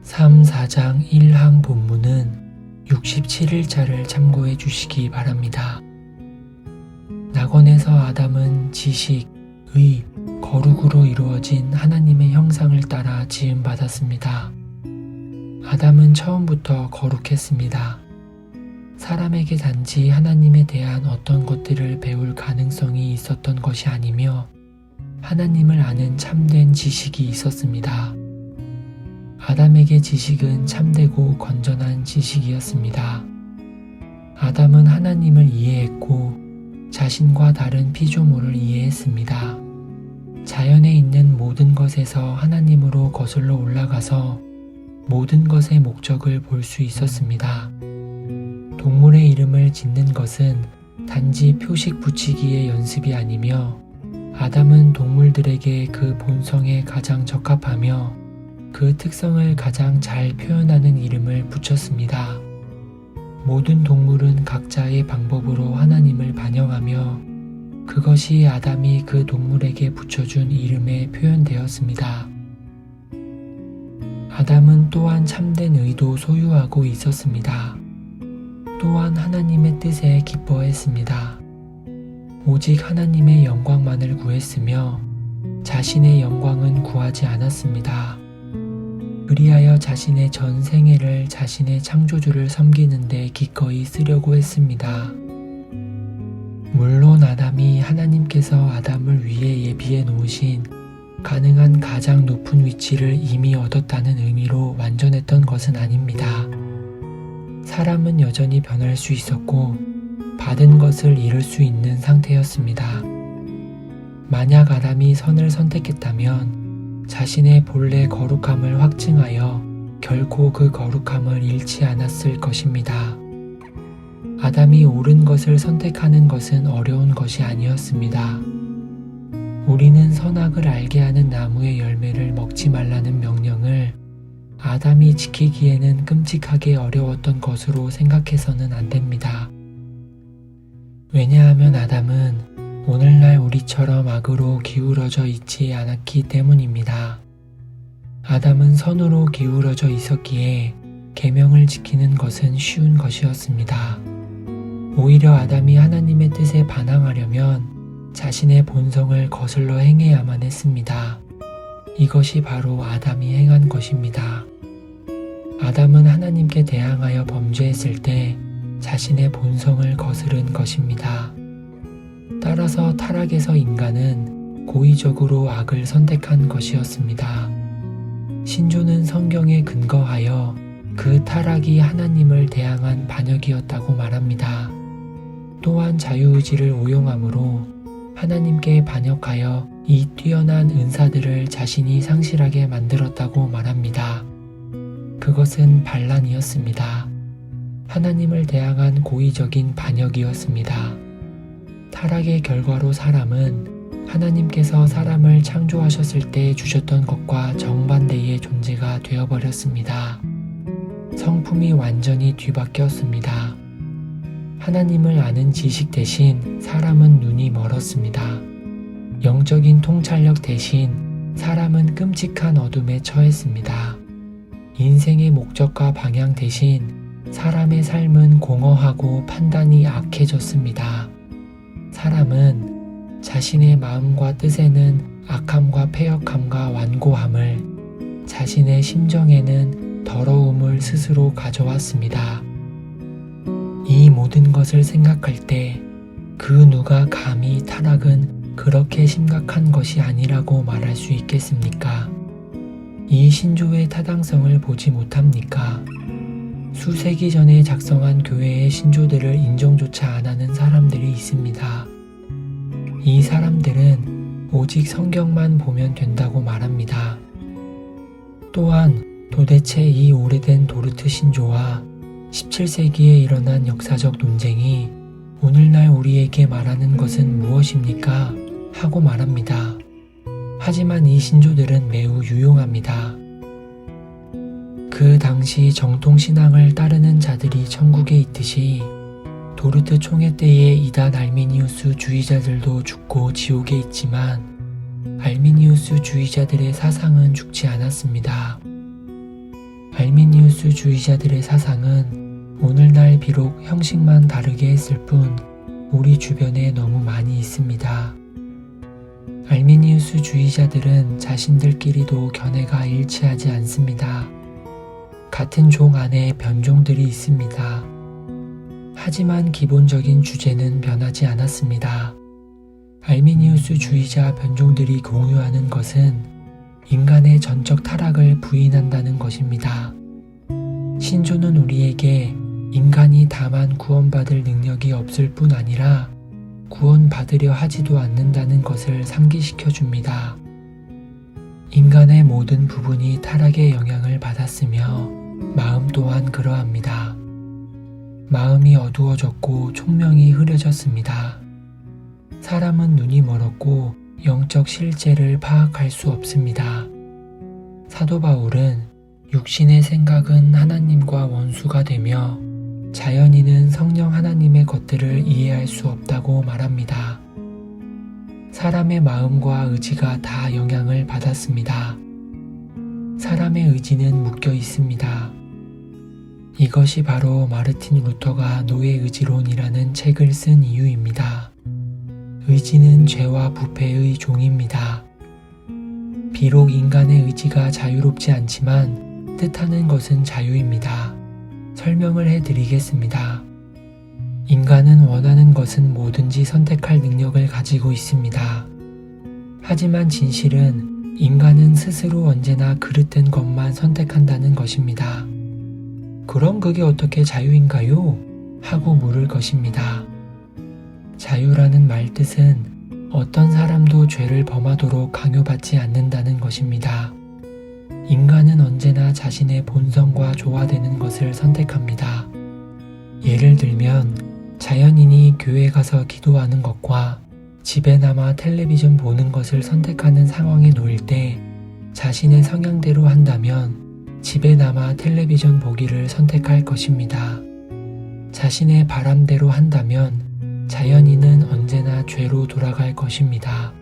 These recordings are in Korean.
(3) 4장 1항 본문은 67일자를 참고해 주시기 바랍니다. 낙원에서 아담은 지식, 의, 거룩으로 이루어진 하나님의 형상을 따라 지음받았습니다. 아담은 처음부터 거룩했습니다. 사람에게 단지 하나님에 대한 어떤 것들을 배울 가능성이 있었던 것이 아니며 하나님을 아는 참된 지식이 있었습니다. 아담에게 지식은 참되고 건전한 지식이었습니다. 아담은 하나님을 이해했고 자신과 다른 피조물을 이해했습니다. 자연에 있는 모든 것에서 하나님으로 거슬러 올라가서 모든 것의 목적을 볼 수 있었습니다. 동물의 이름을 짓는 것은 단지 표식 붙이기의 연습이 아니며 아담은 동물들에게 그 본성에 가장 적합하며 그 특성을 가장 잘 표현하는 이름을 붙였습니다. 모든 동물은 각자의 방법으로 하나님을 반영하며 그것이 아담이 그 동물에게 붙여준 이름에 표현되었습니다. 아담은 또한 참된 의도 소유하고 있었습니다. 또한 하나님의 뜻에 기뻐했습니다. 오직 하나님의 영광만을 구했으며 자신의 영광은 구하지 않았습니다. 그리하여 자신의 전 생애를 자신의 창조주를 섬기는 데 기꺼이 쓰려고 했습니다. 물론 아담이 하나님께서 아담을 위해 예비해 놓으신 가능한 가장 높은 위치를 이미 얻었다는 의미로 완전했던 것은 아닙니다. 사람은 여전히 변할 수 있었고 받은 것을 잃을 수 있는 상태였습니다. 만약 아담이 선을 선택했다면 자신의 본래 거룩함을 확증하여 결코 그 거룩함을 잃지 않았을 것입니다. 아담이 옳은 것을 선택하는 것은 어려운 것이 아니었습니다. 우리는 선악을 알게 하는 나무의 열매를 먹지 말라는 명령을 아담이 지키기에는 끔찍하게 어려웠던 것으로 생각해서는 안 됩니다. 왜냐하면 아담은 오늘날 우리처럼 악으로 기울어져 있지 않았기 때문입니다. 아담은 선으로 기울어져 있었기에 계명을 지키는 것은 쉬운 것이었습니다. 오히려 아담이 하나님의 뜻에 반항하려면 자신의 본성을 거슬러 행해야만 했습니다. 이것이 바로 아담이 행한 것입니다. 아담은 하나님께 대항하여 범죄했을 때 자신의 본성을 거스른 것입니다. 따라서 타락에서 인간은 고의적으로 악을 선택한 것이었습니다. 신조는 성경에 근거하여 그 타락이 하나님을 대항한 반역이었다고 말합니다. 또한 자유의지를 오용함으로 하나님께 반역하여 이 뛰어난 은사들을 자신이 상실하게 만들었다고 말합니다. 그것은 반란이었습니다. 하나님을 대항한 고의적인 반역이었습니다. 타락의 결과로 사람은 하나님께서 사람을 창조하셨을 때 주셨던 것과 정반대의 존재가 되어버렸습니다. 성품이 완전히 뒤바뀌었습니다. 하나님을 아는 지식 대신 사람은 눈이 멀었습니다. 영적인 통찰력 대신 사람은 끔찍한 어둠에 처했습니다. 인생의 목적과 방향 대신 사람의 삶은 공허하고 판단이 악해졌습니다. 사람은 자신의 마음과 뜻에는 악함과 패역함과 완고함을, 자신의 심정에는 더러움을 스스로 가져왔습니다. 이 모든 것을 생각할 때 그 누가 감히 타락은 그렇게 심각한 것이 아니라고 말할 수 있겠습니까? 이 신조의 타당성을 보지 못합니까? 수세기 전에 작성한 교회의 신조들을 인정조차 안 하는 사람들이 있습니다. 이 사람들은 오직 성경만 보면 된다고 말합니다. 또한 도대체 이 오래된 도르트 신조와 17세기에 일어난 역사적 논쟁이 오늘날 우리에게 말하는 것은 무엇입니까? 하고 말합니다. 하지만 이 신조들은 매우 유용합니다. 그 당시 정통신앙을 따르는 자들이 천국에 있듯이 도르트 총회 때의 이단 알미니우스 주의자들도 죽고 지옥에 있지만 알미니우스 주의자들의 사상은 죽지 않았습니다. 알미니우스 주의자들의 사상은 오늘날 비록 형식만 다르게 했을 뿐 우리 주변에 너무 많이 있습니다. 알미니우스 주의자들은 자신들끼리도 견해가 일치하지 않습니다. 같은 종 안에 변종들이 있습니다. 하지만 기본적인 주제는 변하지 않았습니다. 알미니우스 주의자 변종들이 공유하는 것은 인간의 전적 타락을 부인한다는 것입니다. 신조는 우리에게 인간이 다만 구원받을 능력이 없을 뿐 아니라 구원받으려 하지도 않는다는 것을 상기시켜 줍니다. 인간의 모든 부분이 타락의 영향을 받았으며 마음 또한 그러합니다. 마음이 어두워졌고 총명이 흐려졌습니다. 사람은 눈이 멀었고 영적 실제를 파악할 수 없습니다. 사도 바울은 육신의 생각은 하나님과 원수가 되며 자연인은 성령 하나님의 것들을 이해할 수 없다고 말합니다. 사람의 마음과 의지가 다 영향을 받았습니다. 사람의 의지는 묶여 있습니다. 이것이 바로 마르틴 루터가 노예의지론이라는 책을 쓴 이유입니다. 의지는 죄와 부패의 종입니다. 비록 인간의 의지가 자유롭지 않지만 뜻하는 것은 자유입니다. 설명을 해드리겠습니다. 인간은 원하는 것은 뭐든지 선택할 능력을 가지고 있습니다. 하지만 진실은 인간은 스스로 언제나 그릇된 것만 선택한다는 것입니다. 그럼 그게 어떻게 자유인가요? 하고 물을 것입니다. 자유라는 말 뜻은 어떤 사람도 죄를 범하도록 강요받지 않는다는 것입니다. 인간은 언제나 자신의 본성과 조화되는 것을 선택합니다. 예를 들면 자연인이 교회 가서 기도하는 것과 집에 남아 텔레비전 보는 것을 선택하는 상황에 놓일 때 자신의 성향대로 한다면 집에 남아 텔레비전 보기를 선택할 것입니다. 자신의 바람대로 한다면 자연인은 언제나 죄로 돌아갈 것입니다.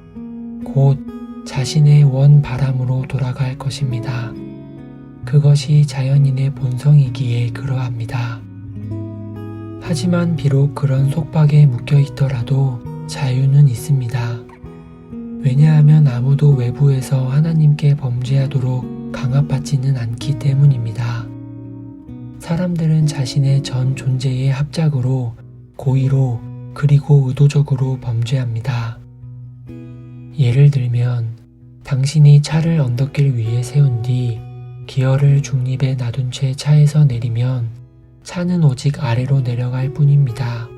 곧 자신의 원 바람으로 돌아갈 것입니다. 그것이 자연인의 본성이기에 그러합니다. 하지만 비록 그런 속박에 묶여 있더라도 자유는 있습니다. 왜냐하면 아무도 외부에서 하나님께 범죄하도록 강압받지는 않기 때문입니다. 사람들은 자신의 전 존재의 합작으로 고의로 그리고 의도적으로 범죄합니다. 예를 들면 당신이 차를 언덕길 위에 세운 뒤 기어를 중립에 놔둔 채 차에서 내리면 차는 오직 아래로 내려갈 뿐입니다.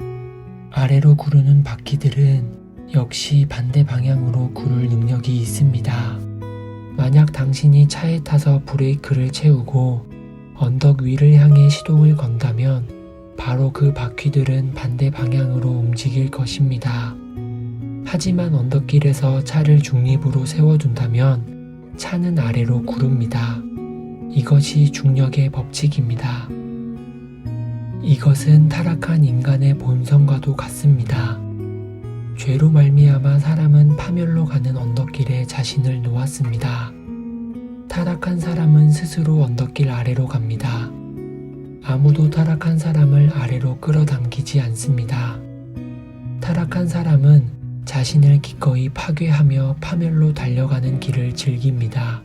아래로 구르는 바퀴들은 역시 반대 방향으로 구를 능력이 있습니다. 만약 당신이 차에 타서 브레이크를 채우고 언덕 위를 향해 시동을 건다면 바로 그 바퀴들은 반대 방향으로 움직일 것입니다. 하지만 언덕길에서 차를 중립으로 세워둔다면 차는 아래로 구릅니다. 이것이 중력의 법칙입니다. 이것은 타락한 인간의 본성과도 같습니다. 죄로 말미암아 사람은 파멸로 가는 언덕길에 자신을 놓았습니다. 타락한 사람은 스스로 언덕길 아래로 갑니다. 아무도 타락한 사람을 아래로 끌어당기지 않습니다. 타락한 사람은 자신을 기꺼이 파괴하며 파멸로 달려가는 길을 즐깁니다.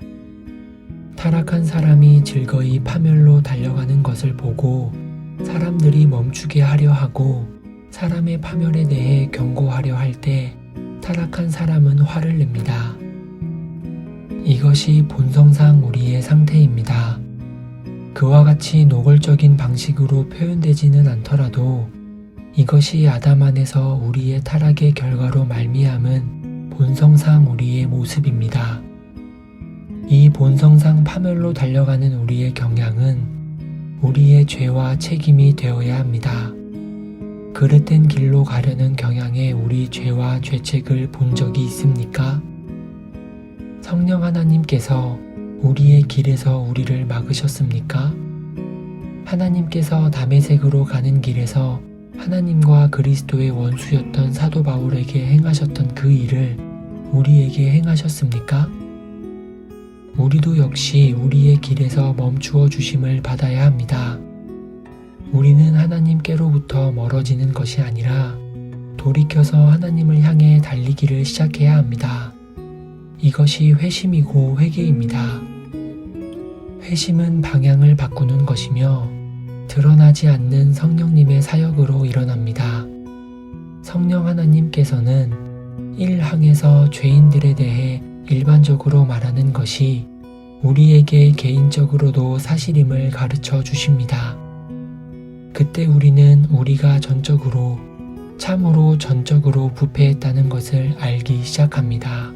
타락한 사람이 즐거이 파멸로 달려가는 것을 보고 사람들이 멈추게 하려 하고 사람의 파멸에 대해 경고하려 할 때 타락한 사람은 화를 냅니다. 이것이 본성상 우리의 상태입니다. 그와 같이 노골적인 방식으로 표현되지는 않더라도 이것이 아담 안에서 우리의 타락의 결과로 말미암은 본성상 우리의 모습입니다. 이 본성상 파멸로 달려가는 우리의 경향은 우리의 죄와 책임이 되어야 합니다. 그릇된 길로 가려는 경향에 우리 죄와 죄책을 본 적이 있습니까? 성령 하나님께서 우리의 길에서 우리를 막으셨습니까? 하나님께서 다메섹으로 가는 길에서 하나님과 그리스도의 원수였던 사도 바울에게 행하셨던 그 일을 우리에게 행하셨습니까? 우리도 역시 우리의 길에서 멈추어 주심을 받아야 합니다. 우리는 하나님께로부터 멀어지는 것이 아니라 돌이켜서 하나님을 향해 달리기를 시작해야 합니다. 이것이 회심이고 회개입니다. 회심은 방향을 바꾸는 것이며 드러나지 않는 성령님의 사역으로 일어납니다. 성령 하나님께서는 1항에서 죄인들에 대해 일반적으로 말하는 것이 우리에게 개인적으로도 사실임을 가르쳐 주십니다. 그때 우리는 우리가 참으로 전적으로 부패했다는 것을 알기 시작합니다.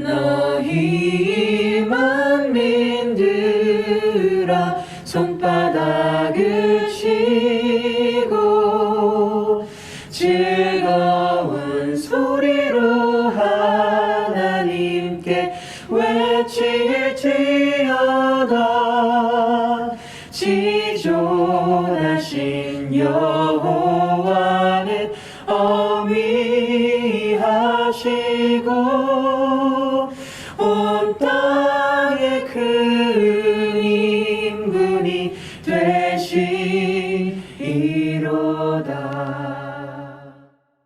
너희 만민들아 손바닥을 치고 즐거운 소리로 하나님께 외칠지어다. 지존하신 여호와는 어미하시고